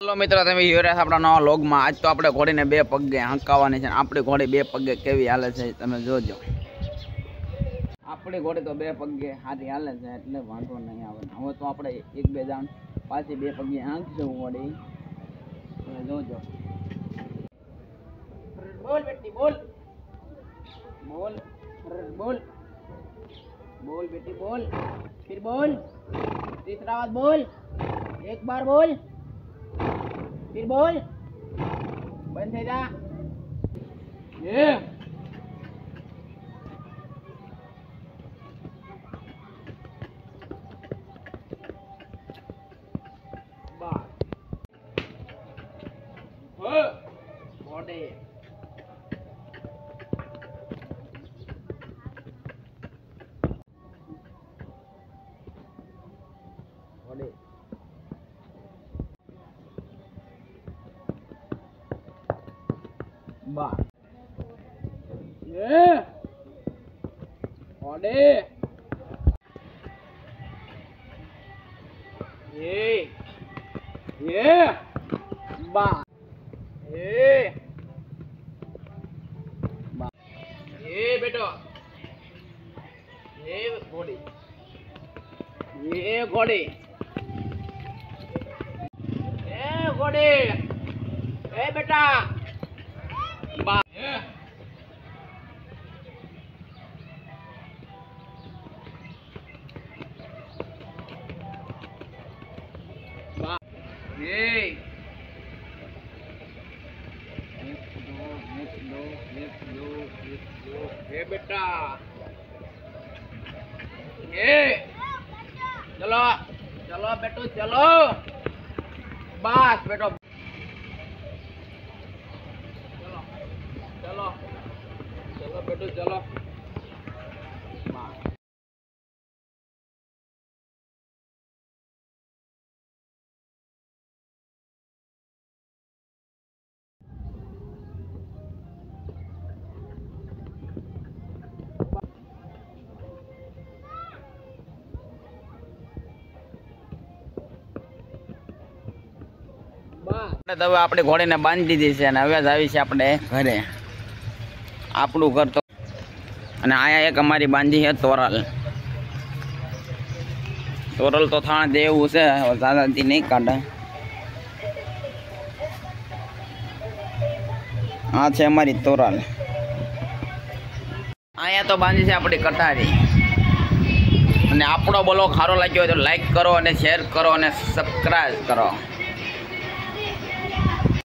Hello मित्रों, તમે હિરેશ આપણા નવા વ્લોગમાં। આજ તો આપણે ઘોડીને બે પગે હંકાવવાની છે। આપણી ઘોડી બે પગે કેવી હાલે છે તમે જોજો। આપણી ઘોડી તો બે પગે હારી હાલે છે એટલે વાંધો નહીં આવે। હવે તો આપણે એક બે દાણ પાછી બે પગે હાંકશું ઘોડી, તમે જોજો। બોલ બેટી બોલ, बोल बोल बोल बेटी बोल, फिर बोल, तीसरा बात बोल, एक बार बोल, फिर बोल, बंद थे जा। ये बात बॉडी बॉडी बात ये बॉडी ये बात ये बेटो ये घोड़ी ये घोड़ी ए बेटा बा ये बेटा ये चलो चलो बेटो चलो, बस बेटो चलो चलो चलो बेटो चलो। तो હવે આપણે ઘોડીને બાંધી દીધી છે અને હવે આવી છે આપણે ઘરે। આપણું ઘર તો અને આયા એક અમારી બાંધી છે તોરલ। તોરલ તો થાણ દેવું છે, દાદાથી નહીં કાઢે। આ છે અમારી તોરલ। આયા તો બાંધી છે આપણી કટારી। અને આપણો બ્લોગ સારો લાગ્યો હોય તો લાઈક કરો અને શેર કરો અને સબસ્ક્રાઈબ કરો।